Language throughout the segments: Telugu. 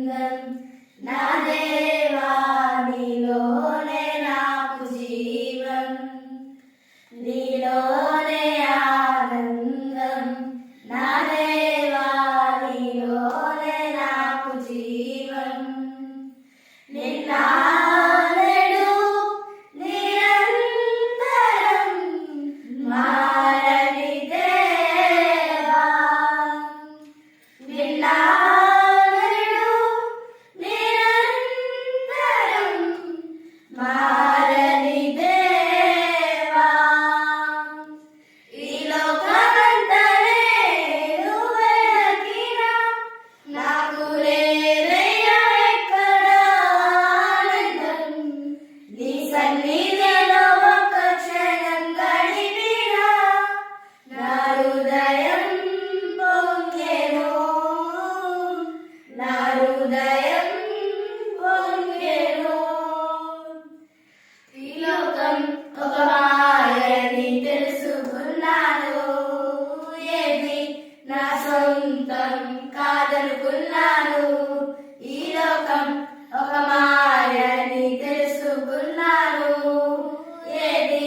నా దేవా నీలోనే నాకు జీవం, నీలోనే ఆనందం. నా దేవా నీలోనే నాకు జీవం. నిన్న నేడు నిరంతరం మారని దేవా, నిన్న మారని దేవా. ఈ లోకమంతనే నువ్వెతికినా నాకు లేదయ్యా ఎక్కడ ఆనందం. నీ సన్నిధిలో ఒక్క క్షణం గడిపినా నా హృదయం పొంగెను, నా హృదయం పొంగెను. ఈ లోకం ఒక మాయని తెలుసుకున్నాను, ఏది నా సొంతం కాదనుకున్నాను. ఈ లోకం ఒక మాయని తెలుసుకున్నాను, ఏది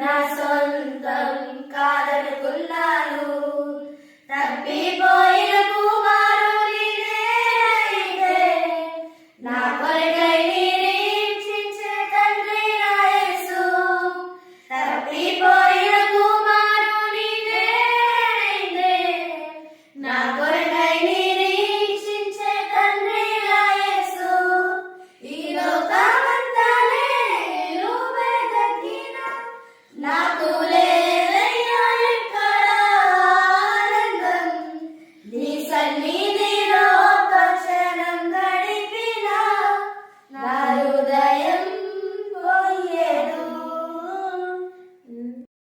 నా సొంతం కాదనుకున్నాను. తప్పిపోయిన కుమారుని నేనైతే నా కొరకై నిరీక్షించే తండ్రి నా యేసు. తప్పిపోయిన కుమారుని నేనైతే నా కొరకై నిరీక్షించే తండ్రి నా యేసు. ఈ లోకమంతనే నువ్వెతికినా నాకు లేదయ్యా ఎక్కడ ఆనందం. నీ సన్నిధి